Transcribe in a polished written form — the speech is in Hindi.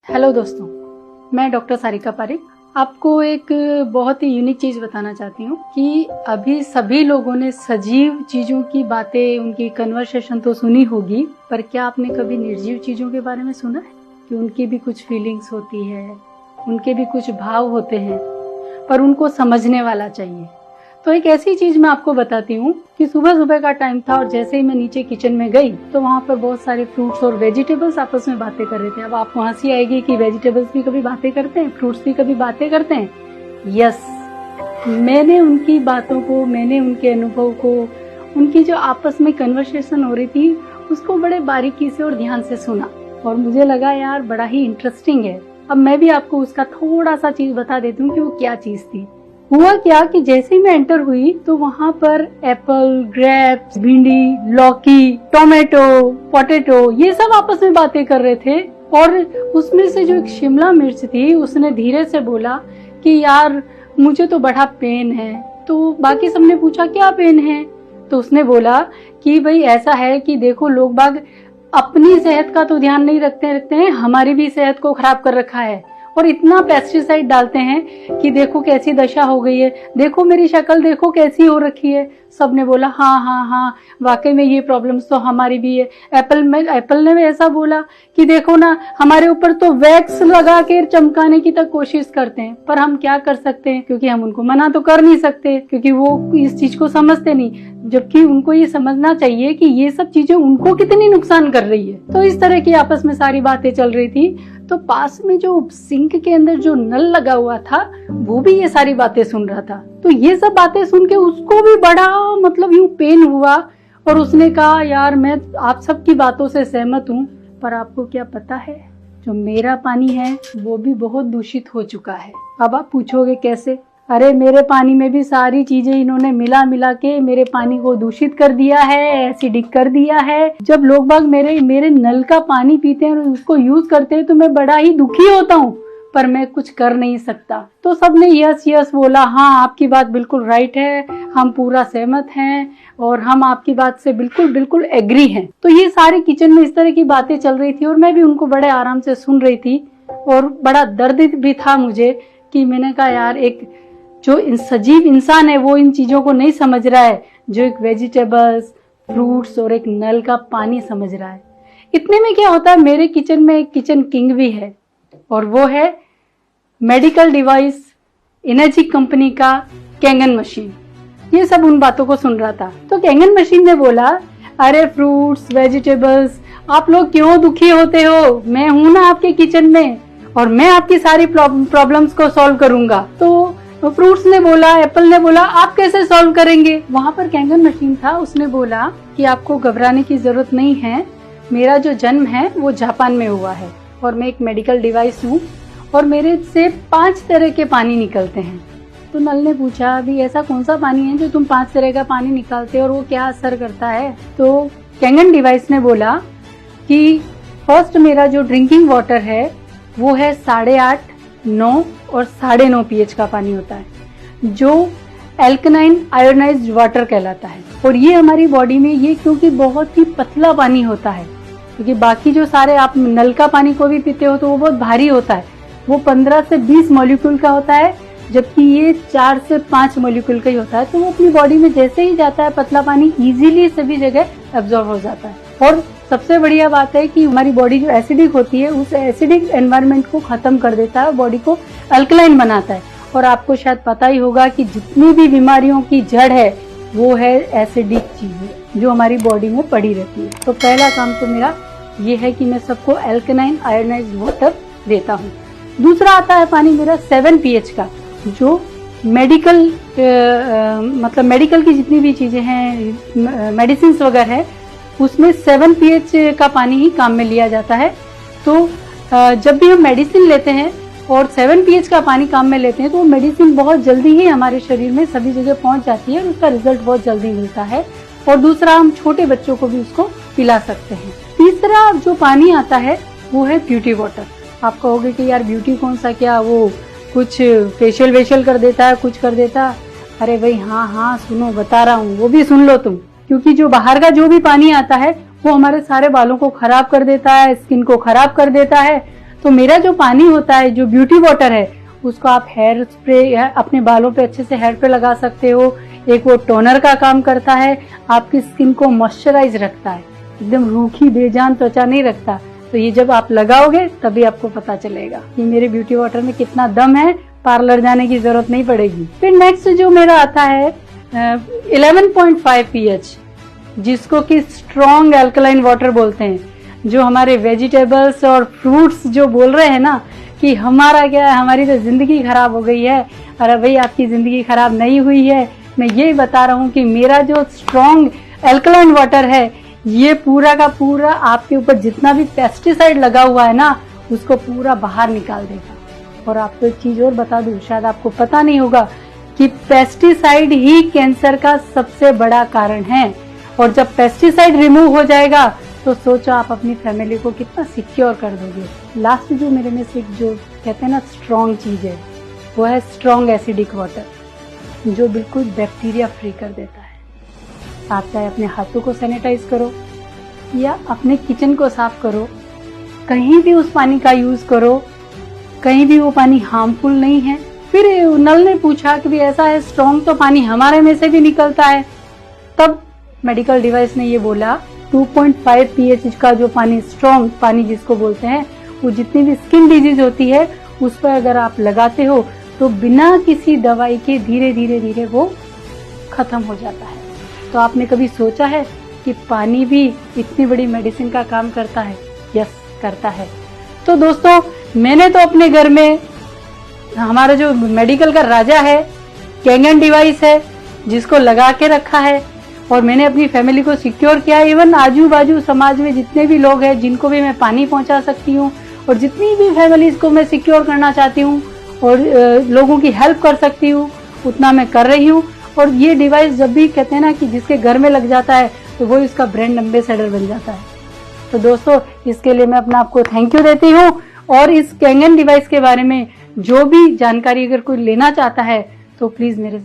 हेलो दोस्तों, मैं डॉक्टर सारिका पारिक आपको एक बहुत ही यूनिक चीज़ बताना चाहती हूँ कि अभी सभी लोगों ने सजीव चीज़ों की बातें, उनकी कन्वर्सेशन तो सुनी होगी, पर क्या आपने कभी निर्जीव चीज़ों के बारे में सुना है कि उनकी भी कुछ फीलिंग्स होती है, उनके भी कुछ भाव होते हैं, पर उनको समझने वाला चाहिए। तो एक ऐसी चीज मैं आपको बताती हूँ कि सुबह सुबह का टाइम था और जैसे ही मैं नीचे किचन में गई तो वहाँ पर बहुत सारे फ्रूट्स और वेजिटेबल्स आपस में बातें कर रहे थे। अब आपको हंसी आएगी कि वेजिटेबल्स भी कभी बातें करते हैं, फ्रूट्स भी कभी बातें करते हैं। यस, मैंने उनकी बातों को, मैंने उनके अनुभव को, उनकी जो आपस में कन्वर्सेशन हो रही थी उसको बड़े बारीकी से और ध्यान से सुना और मुझे लगा यार बड़ा ही इंटरेस्टिंग है। अब मैं भी आपको उसका थोड़ा सा चीज बता देती हूँ कि वो क्या चीज थी। हुआ क्या कि जैसे ही मैं एंटर हुई तो वहाँ पर एप्पल, ग्रेप्स, भिंडी, लौकी, टोमेटो, पोटैटो ये सब आपस में बातें कर रहे थे। और उसमें से जो एक शिमला मिर्च थी उसने धीरे से बोला कि यार मुझे तो बड़ा पेन है। तो बाकी सबने पूछा क्या पेन है, तो उसने बोला कि भाई ऐसा है कि देखो लोग बाग अपनी सेहत का तो ध्यान नहीं रखते हैं, हमारी भी सेहत को खराब कर रखा है और इतना पेस्टिसाइड डालते हैं कि देखो कैसी दशा हो गई है, देखो मेरी शक्ल देखो कैसी हो रखी है। सबने बोला हाँ हाँ हाँ वाकई में ये प्रॉब्लम्स तो हमारी भी है। एप्पल ने भी ऐसा बोला कि देखो ना हमारे ऊपर तो वैक्स लगा के चमकाने की तक कोशिश करते हैं, पर हम क्या कर सकते हैं क्योंकि हम उनको मना तो कर नहीं सकते क्योंकि वो इस चीज को समझते नहीं, जबकि उनको ये समझना चाहिए कि ये सब चीजें उनको कितनी नुकसान कर रही है। तो इस तरह की आपस में सारी बातें चल रही थी। तो पास में जो सिंक के अंदर जो नल लगा हुआ था वो भी ये सारी बातें सुन रहा था। तो ये सब बातें सुन के उसको भी बड़ा मतलब यूं पेन हुआ और उसने कहा यार मैं आप सबकी बातों से सहमत हूँ, पर आपको क्या पता है जो मेरा पानी है वो भी बहुत दूषित हो चुका है। अब आप पूछोगे कैसे? अरे मेरे पानी में भी सारी चीजें इन्होंने मिला के मेरे पानी को दूषित कर दिया है, एसिडिक कर दिया है। जब लोग बाग मेरे नल का पानी पीते हैं और उसको यूज करते हैं तो मैं बड़ा ही दुखी होता हूँ, पर मैं कुछ कर नहीं सकता। तो सबने यस यस बोला, हाँ आपकी बात बिल्कुल राइट है, हम पूरा सहमत हैं और हम आपकी बात से बिल्कुल एग्री हैं। तो ये सारे किचन में इस तरह की बातें चल रही थी और मैं भी उनको बड़े आराम से सुन रही थी और बड़ा दर्द भी था मुझे कि मैंने कहा यार एक जो सजीव इंसान है वो इन चीजों को नहीं समझ रहा है, जो एक वेजिटेबल्स, फ्रूट्स और एक नल का पानी समझ रहा है। इतने में क्या होता है, मेरे किचन में एक किचन किंग भी है और वो है मेडिकल डिवाइस एनर्जी कंपनी का कैंगन मशीन। ये सब उन बातों को सुन रहा था। तो कैंगन मशीन ने बोला अरे फ्रूट्स, वेजिटेबल्स आप लोग क्यों दुखी होते हो, मैं हूं ना आपके किचन में और मैं आपकी सारी प्रॉब्लम्स को सॉल्व करूंगा। तो फ्रूट्स ने बोला, एप्पल ने बोला आप कैसे सॉल्व करेंगे? वहाँ पर कैंगन मशीन था, उसने बोला कि आपको घबराने की जरूरत नहीं है, मेरा जो जन्म है वो जापान में हुआ है और मैं एक मेडिकल डिवाइस हूँ और मेरे से 5 तरह के पानी निकलते हैं। तो नल ने पूछा अभी ऐसा कौन सा पानी है जो तुम 5 तरह का पानी निकालते हो और वो क्या असर करता है? तो कैंगन डिवाइस ने बोला कि फर्स्ट मेरा जो ड्रिंकिंग वाटर है वो है 8.5, 9 और 9.5 pH का पानी होता है जो एल्कलाइन आयोनाइज्ड वाटर कहलाता है। और ये हमारी बॉडी में ये क्योंकि बहुत ही पतला पानी होता है, क्योंकि बाकी जो सारे आप नल का पानी को भी पीते हो तो वो बहुत भारी होता है, वो 15 से 20 मॉलिक्यूल का होता है, जबकि ये 4 से 5 मॉलिक्यूल का ही होता है। तो वो अपनी बॉडी में जैसे ही जाता है पतला पानी इजीली सभी जगह एब्जॉर्ब हो जाता है। और सबसे बढ़िया बात है कि हमारी बॉडी जो एसिडिक होती है उस एसिडिक एनवायरनमेंट को खत्म कर देता है, बॉडी को अल्कलाइन बनाता है। और आपको शायद पता ही होगा कि जितनी भी बीमारियों की जड़ है वो है एसिडिक चीजें जो हमारी बॉडी में पड़ी रहती है। तो पहला काम तो मेरा ये है कि मैं सबको अल्कलाइन आयोनाइज्ड वाटर देता हूँ। दूसरा आता है पानी मेरा 7 pH का, जो मेडिकल मतलब मेडिकल की जितनी भी चीजें हैं, मेडिसिन वगैरह है, उसमें 7 pH का पानी ही काम में लिया जाता है। तो जब भी हम मेडिसिन लेते हैं और 7 pH का पानी काम में लेते हैं तो वो मेडिसिन बहुत जल्दी ही हमारे शरीर में सभी जगह पहुंच जाती है और उसका रिजल्ट बहुत जल्दी मिलता है। और दूसरा हम छोटे बच्चों को भी उसको पिला सकते हैं। तीसरा जो पानी आता है वो है ब्यूटी वाटर। आप कहोगे कि यार ब्यूटी कौन सा, क्या वो कुछ फेशियल वेशियल कर देता है, कुछ कर देता? अरे भाई हाँ सुनो बता रहा हूँ, वो भी सुन लो तुम, क्योंकि जो बाहर का जो भी पानी आता है वो हमारे सारे बालों को खराब कर देता है, स्किन को खराब कर देता है। तो मेरा जो पानी होता है, जो ब्यूटी वाटर है, उसको आप हेयर स्प्रे अपने बालों पे अच्छे से हेयर पे लगा सकते हो। एक वो टोनर का काम करता है, आपकी स्किन को मॉइस्चराइज रखता है, एकदम रूखी बेजान त्वचा नहीं रखता। तो ये जब आप लगाओगे तभी आपको पता चलेगा कि मेरे ब्यूटी वाटर में कितना दम है, पार्लर जाने की जरूरत नहीं पड़ेगी। फिर नेक्स्ट जो मेरा आता है 11.5 pH, जिसको कि स्ट्रॉन्ग एल्कलाइन वाटर बोलते हैं। जो हमारे वेजिटेबल्स और फ्रूट्स जो बोल रहे हैं ना कि हमारा क्या है, हमारी तो जिंदगी खराब हो गई है। अरे भाई, आपकी जिंदगी खराब नहीं हुई है, मैं यही बता रहा हूँ कि मेरा जो स्ट्रॉन्ग एल्कलाइन वाटर है, ये पूरा का पूरा आपके ऊपर जितना भी पेस्टिसाइड लगा हुआ है ना, उसको पूरा बाहर निकाल देगा। और आपको एक चीज और बता दूं, शायद आपको पता नहीं होगा कि पेस्टिसाइड ही कैंसर का सबसे बड़ा कारण है। और जब पेस्टिसाइड रिमूव हो जाएगा तो सोचो आप अपनी फैमिली को कितना सिक्योर कर दोगे। लास्ट जो मेरे में से जो कहते हैं ना स्ट्रॉन्ग चीज है, वो है स्ट्रॉन्ग एसिडिक वाटर, जो बिल्कुल बैक्टीरिया फ्री कर देता है। आप चाहे अपने हाथों को सैनिटाइज करो या अपने किचन को साफ करो, कहीं भी उस पानी का यूज करो, कहीं भी वो पानी हार्मफुल नहीं है। फिर नल ने पूछा कि भी ऐसा है स्ट्रॉन्ग तो पानी हमारे में से भी निकलता है। तब मेडिकल डिवाइस ने ये बोला 2.5 pH का जो पानी, स्ट्रॉन्ग पानी जिसको बोलते हैं, वो जितनी भी स्किन डिजीज होती है उस पर अगर आप लगाते हो तो बिना किसी दवाई के धीरे धीरे धीरे वो खत्म हो जाता है। तो आपने कभी सोचा है कि पानी भी इतनी बड़ी मेडिसिन का काम करता है? यस, करता है। तो दोस्तों, मैंने तो अपने घर में हमारा जो मेडिकल का राजा है, कैंगन डिवाइस है, जिसको लगा के रखा है और मैंने अपनी फैमिली को सिक्योर किया है। इवन आजू बाजू समाज में जितने भी लोग हैं जिनको भी मैं पानी पहुंचा सकती हूँ और जितनी भी फैमिलीज को मैं सिक्योर करना चाहती हूँ और लोगों की हेल्प कर सकती हूँ, उतना मैं कर रही हूँ। और ये डिवाइस जब भी कहते हैं ना कि जिसके घर में लग जाता है तो वो इसका ब्रांड एम्बेसडर बन जाता है। तो दोस्तों, इसके लिए मैं अपना आपको थैंक यू देती हूँ। और इस कैंगन डिवाइस के बारे में जो भी जानकारी अगर कोई लेना चाहता है तो प्लीज मेरे